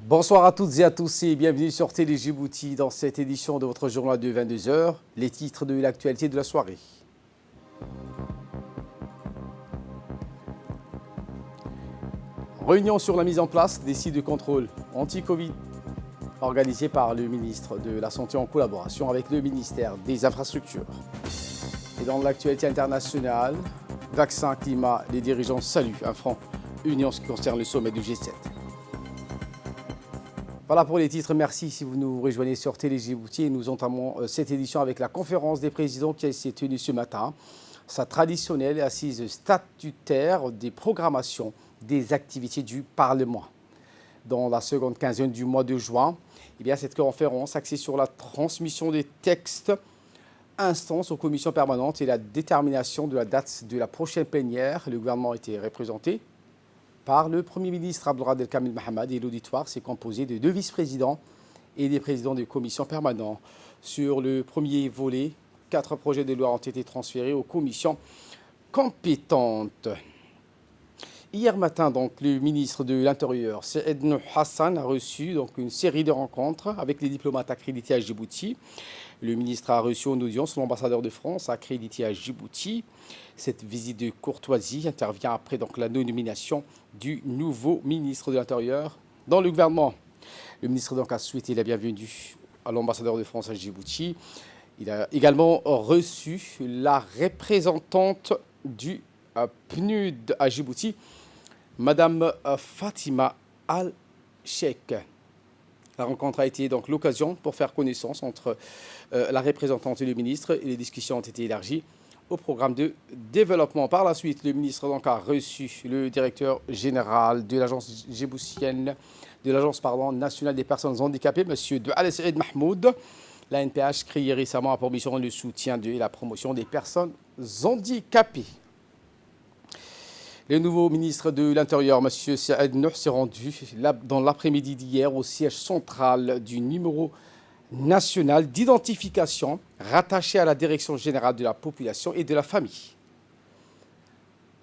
Bonsoir à toutes et à tous et bienvenue sur Télé Djibouti dans cette édition de votre journal de 22 heures. Les titres de l'actualité de la soirée. Réunion sur la mise en place des sites de contrôle anti-Covid organisée par le ministre de la Santé en collaboration avec le ministère des Infrastructures. Et dans l'actualité internationale, vaccin, climat, les dirigeants saluent un front uni en ce qui concerne le sommet du G7. Voilà pour les titres, merci si vous nous rejoignez sur Télé Djibouti et nous entamons cette édition avec la conférence des présidents qui s'est tenue ce matin. Sa traditionnelle assise statutaire des programmations des activités du Parlement. Dans la seconde quinzaine du mois de juin, cette conférence axée sur la transmission des textes, instances aux commissions permanentes et la détermination de la date de la prochaine plénière. Le gouvernement a été représenté par le Premier ministre Abdelrahman Kamil Mahamad et l'auditoire s'est composé de 2 vice-présidents et des présidents des commissions permanentes. Sur le premier volet, 4 projets de loi ont été transférés aux commissions compétentes. Hier matin, le ministre de l'Intérieur, Saïd Nouh Hassan, a reçu une série de rencontres avec les diplomates accrédités à Djibouti. Le ministre a reçu en audience l'ambassadeur de France accrédité à Djibouti. Cette visite de courtoisie intervient après la nomination du nouveau ministre de l'Intérieur dans le gouvernement. Le ministre a souhaité la bienvenue à l'ambassadeur de France à Djibouti. Il a également reçu la représentante du PNUD à Djibouti, Madame Fatima Al-Sheikh. La rencontre a été l'occasion pour faire connaissance entre la représentante et le ministre et les discussions ont été élargies au programme de développement. Par la suite, le ministre a reçu le directeur général de l'agence djiboutienne, de l'agence nationale des personnes handicapées, M. Doual Saïd Mahmoud. La NPH créée récemment a pour mission le soutien et la promotion des personnes handicapées. Le nouveau ministre de l'Intérieur, M. Saïd Nouh, s'est rendu dans l'après-midi d'hier au siège central du numéro national d'identification rattaché à la Direction générale de la population et de la famille.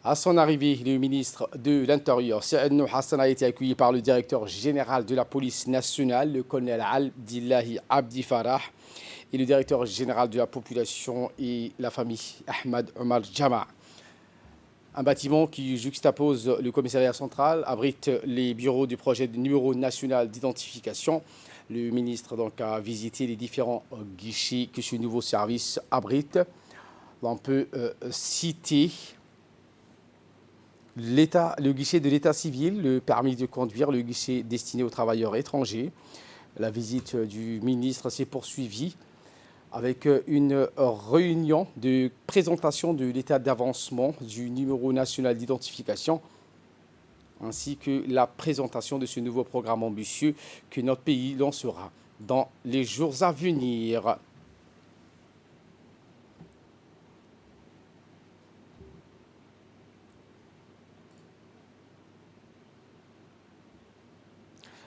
À son arrivée, le ministre de l'Intérieur, Saïd Nouh Hassan, a été accueilli par le directeur général de la police nationale, le colonel Abdillahi Abdi Farah, et le directeur général de la population et la famille, Ahmad Omar Jama'. Un bâtiment qui juxtapose le commissariat central abrite les bureaux du projet de numéro national d'identification. Le ministre a visité les différents guichets que ce nouveau service abrite. On peut citer le guichet de l'état civil, le permis de conduire, le guichet destiné aux travailleurs étrangers. La visite du ministre s'est poursuivie avec une réunion de présentation de l'état d'avancement du numéro national d'identification ainsi que la présentation de ce nouveau programme ambitieux que notre pays lancera dans les jours à venir.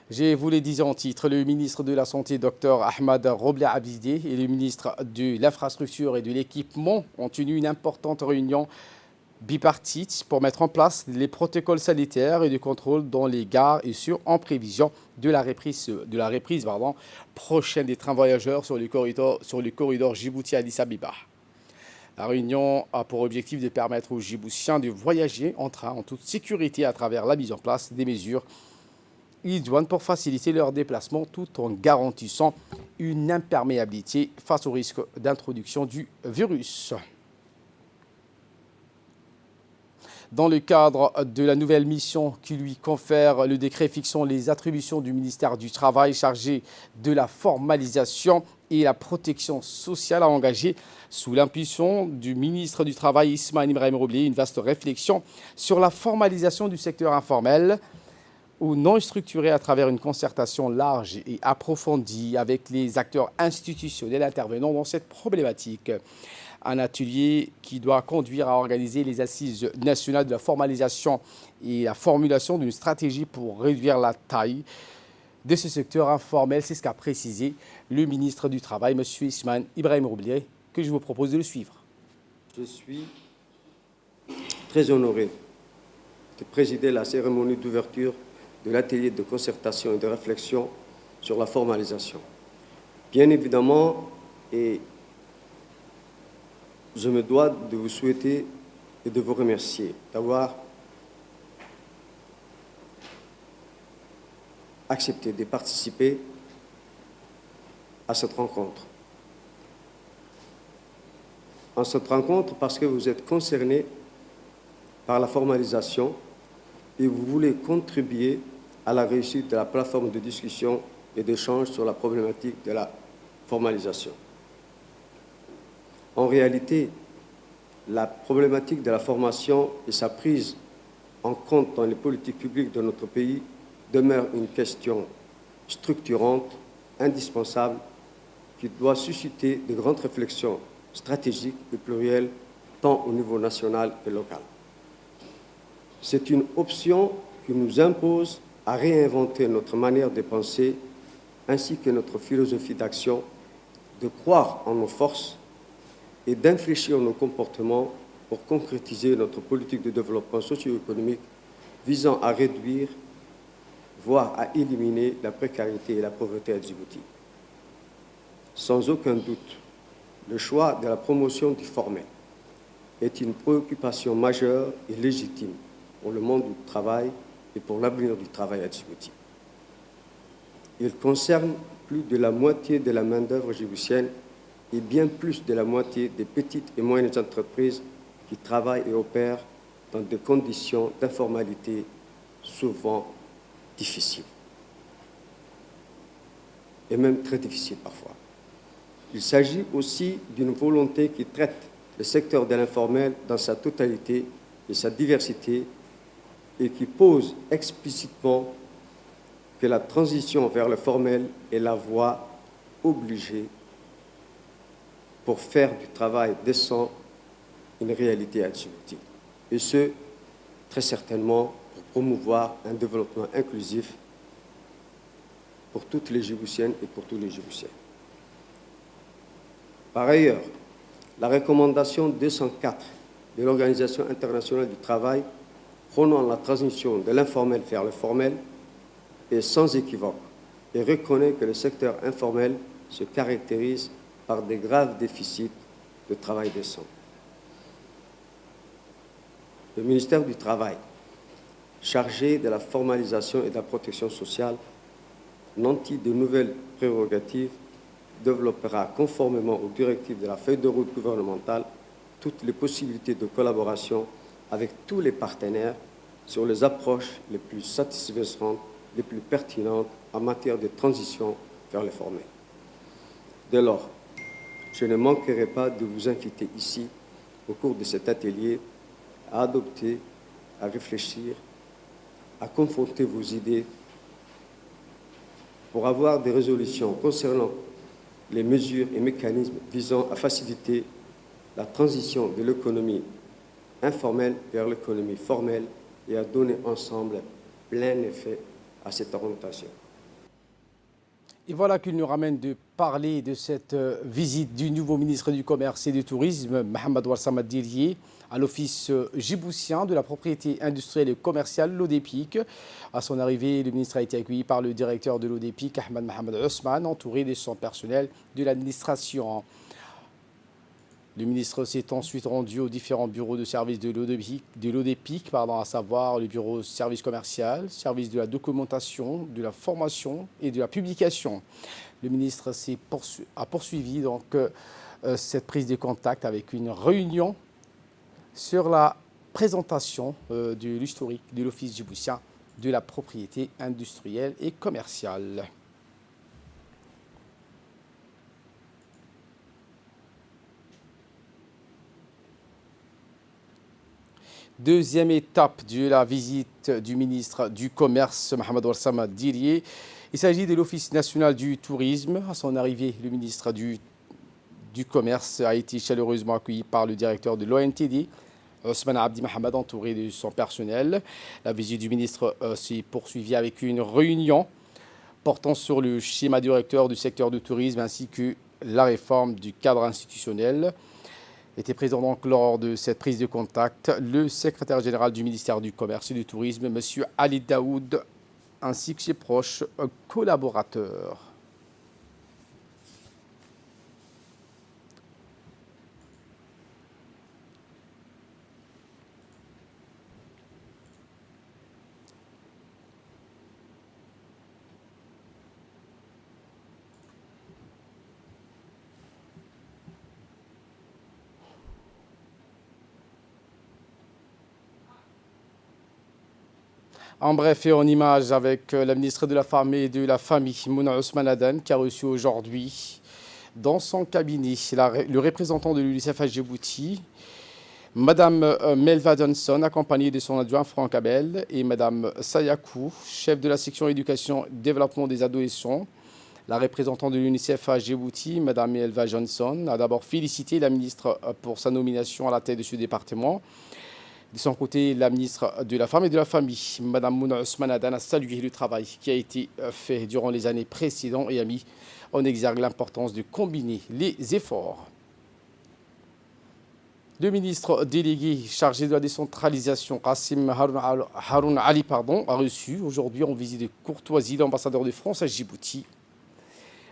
Je vous l'ai dit en titre, le ministre de la Santé, Dr Ahmad Roble Abidé, et le ministre de l'Infrastructure et de l'Équipement ont tenu une importante réunion bipartite pour mettre en place les protocoles sanitaires et de contrôle dans les gares et en prévision de la reprise prochaine des trains voyageurs sur le corridor Djibouti-Addis Abeba. La réunion a pour objectif de permettre aux Djiboutiens de voyager en train en toute sécurité à travers la mise en place des mesures idoines pour faciliter leur déplacement tout en garantissant une imperméabilité face au risque d'introduction du virus. Dans le cadre de la nouvelle mission qui lui confère le décret fixant les attributions du ministère du Travail chargé de la formalisation et la protection sociale, a engagé sous l'impulsion du ministre du Travail Ismaël Ibrahim Roblé une vaste réflexion sur la formalisation du secteur informel ou non structuré à travers une concertation large et approfondie avec les acteurs institutionnels intervenant dans cette problématique. Un atelier qui doit conduire à organiser les assises nationales de la formalisation et la formulation d'une stratégie pour réduire la taille de ce secteur informel. C'est ce qu'a précisé le ministre du Travail, M. Ismaël Ibrahim Roblé, que je vous propose de le suivre. Je suis très honoré de présider la cérémonie d'ouverture de l'atelier de concertation et de réflexion sur la formalisation. Bien évidemment, et je me dois de vous souhaiter et de vous remercier d'avoir accepté de participer à cette rencontre. En cette rencontre, parce que vous êtes concernés par la formalisation et vous voulez contribuer à la réussite de la plateforme de discussion et d'échange sur la problématique de la formalisation. En réalité, la problématique de la formation et sa prise en compte dans les politiques publiques de notre pays demeure une question structurante, indispensable, qui doit susciter de grandes réflexions stratégiques et plurielles, tant au niveau national que local. C'est une option qui nous impose à réinventer notre manière de penser ainsi que notre philosophie d'action, de croire en nos forces et d'infléchir nos comportements pour concrétiser notre politique de développement socio-économique visant à réduire, voire à éliminer la précarité et la pauvreté à Djibouti. Sans aucun doute, le choix de la promotion du formel est une préoccupation majeure et légitime pour le monde du travail et pour l'avenir du travail à Djibouti. Il concerne plus de la moitié de la main-d'œuvre djiboutienne et bien plus de la moitié des petites et moyennes entreprises qui travaillent et opèrent dans des conditions d'informalité souvent difficiles, et même très difficiles parfois. Il s'agit aussi d'une volonté qui traite le secteur de l'informel dans sa totalité et sa diversité et qui pose explicitement que la transition vers le formel est la voie obligée pour faire du travail décent une réalité à Djibouti. Et ce, très certainement, pour promouvoir un développement inclusif pour toutes les Djiboutiennes et pour tous les Djiboutiens. Par ailleurs, la recommandation 204 de l'Organisation internationale du travail prônant la transition de l'informel vers le formel est sans équivoque et reconnaît que le secteur informel se caractérise par des graves déficits de travail décent. Le ministère du Travail, chargé de la formalisation et de la protection sociale, nanti de nouvelles prérogatives, développera conformément aux directives de la feuille de route gouvernementale toutes les possibilités de collaboration avec tous les partenaires sur les approches les plus satisfaisantes, les plus pertinentes en matière de transition vers le formel. Dès lors, je ne manquerai pas de vous inviter ici, au cours de cet atelier, à adopter, à réfléchir, à confronter vos idées pour avoir des résolutions concernant les mesures et mécanismes visant à faciliter la transition de l'économie informelle vers l'économie formelle et à donner ensemble plein effet à cette orientation. Et voilà qu'il nous ramène de parler de cette visite du nouveau ministre du Commerce et du Tourisme, Mohamed Warsamad Diriye, à l'Office djiboutien de la propriété industrielle et commerciale, l'ODEPIC. À son arrivée, le ministre a été accueilli par le directeur de l'ODEPIC, Ahmed Mohamed Ousmane, entouré de son personnel de l'administration. Le ministre s'est ensuite rendu aux différents bureaux de service de l'ODEPIC, à savoir le bureau service commercial, service de la documentation, de la formation et de la publication. Le ministre a poursuivi donc cette prise de contact avec une réunion sur la présentation de l'historique de l'Office djiboutien de la propriété industrielle et commerciale. Deuxième étape de la visite du ministre du Commerce, Mohamed Warsamad Diriye. Il s'agit de l'Office national du tourisme. À son arrivée, le ministre du Commerce a été chaleureusement accueilli par le directeur de l'ONTD, Ousmane Abdi Mohamed, entouré de son personnel. La visite du ministre s'est poursuivie avec une réunion portant sur le schéma directeur du secteur du tourisme ainsi que la réforme du cadre institutionnel. Était présent donc lors de cette prise de contact le secrétaire général du ministère du Commerce et du Tourisme, M. Ali Daoud ainsi que ses proches collaborateurs. En bref et en image avec la ministre de la Femme et de la Famille, Mouna Ousmane Adan, qui a reçu aujourd'hui dans son cabinet le représentant de l'UNICEF à Djibouti, Madame Melva Johnson, accompagnée de son adjoint Franck Abel, et Madame Sayakou, chef de la section éducation et développement des adolescents. La représentante de l'UNICEF à Djibouti, Madame Melva Johnson, a d'abord félicité la ministre pour sa nomination à la tête de ce département. De son côté, la ministre de la Femme et de la Famille, Mme Mouna Ousmane Adan, a salué le travail qui a été fait durant les années précédentes et a mis en exergue l'importance de combiner les efforts. Le ministre délégué chargé de la décentralisation, Qassim Haroun Ali, a reçu aujourd'hui en visite de courtoisie l'ambassadeur de France à Djibouti,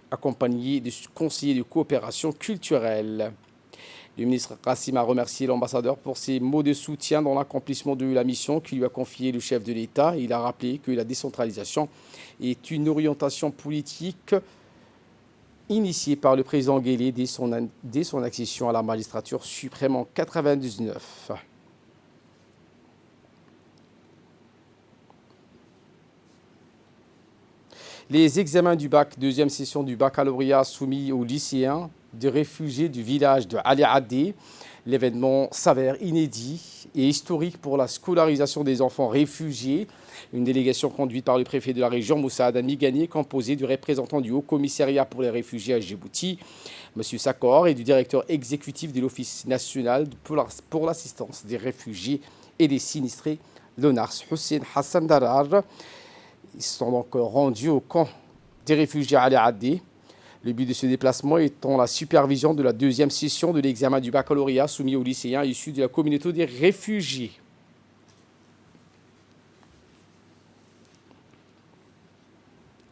accompagné de conseillers de coopération culturelle. Le ministre Qassim a remercié l'ambassadeur pour ses mots de soutien dans l'accomplissement de la mission qui lui a confiée le chef de l'État. Il a rappelé que la décentralisation est une orientation politique initiée par le président Guelleh dès son accession à la magistrature suprême en 1999. Les examens du bac, deuxième session du baccalauréat soumis aux lycéens des réfugiés du village de Ali Adé. L'événement s'avère inédit et historique pour la scolarisation des enfants réfugiés. Une délégation conduite par le préfet de la région, Moussa Adami Gagné, composée du représentant du Haut Commissariat pour les réfugiés à Djibouti, M. Sakor, et du directeur exécutif de l'Office national pour l'assistance des réfugiés et des sinistrés, l'ONARS, Hussein Hassan Darar. Ils sont donc rendus au camp des réfugiés à Ali Adé. Le but de ce déplacement étant la supervision de la deuxième session de l'examen du baccalauréat soumis aux lycéens issus de la communauté des réfugiés.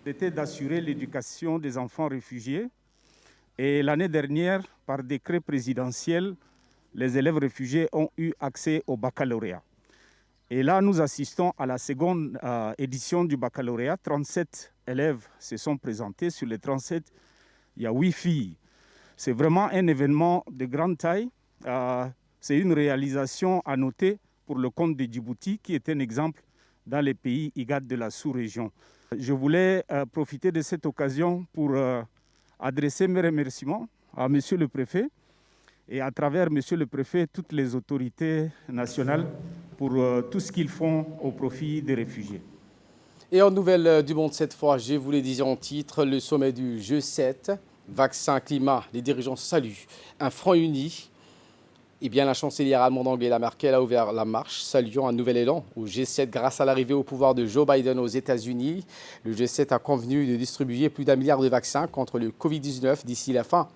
C'était d'assurer l'éducation des enfants réfugiés. Et l'année dernière, par décret présidentiel, les élèves réfugiés ont eu accès au baccalauréat. Et là, nous assistons à la seconde édition du baccalauréat. 37 élèves se sont présentés. Sur les 37, il y a 8 filles. C'est vraiment un événement de grande taille. C'est une réalisation à noter pour le compte de Djibouti, qui est un exemple dans les pays IGAD de la sous-région. Je voulais profiter de cette occasion pour adresser mes remerciements à Monsieur le Préfet et à travers Monsieur le Préfet, toutes les autorités nationales pour tout ce qu'ils font au profit des réfugiés. Et en nouvelle du monde cette fois, je vous l'ai dit en titre, le sommet du G7, vaccin, climat, les dirigeants saluent un front uni. Et bien la chancelière allemande Angela Merkel a ouvert la marche, saluant un nouvel élan au G7 grâce à l'arrivée au pouvoir de Joe Biden aux États-Unis. Le G7 a convenu de distribuer plus d'1 milliard de vaccins contre le Covid-19 d'ici la fin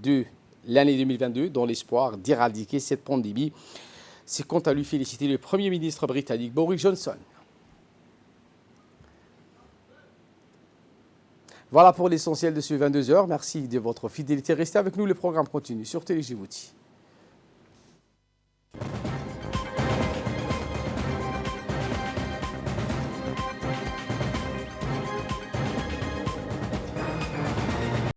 de l'année 2022 dans l'espoir d'éradiquer cette pandémie. C'est quant à lui féliciter le Premier ministre britannique Boris Johnson. Voilà pour l'essentiel de ce 22h. Merci de votre fidélité. Restez avec nous, le programme continue sur Télé Djibouti.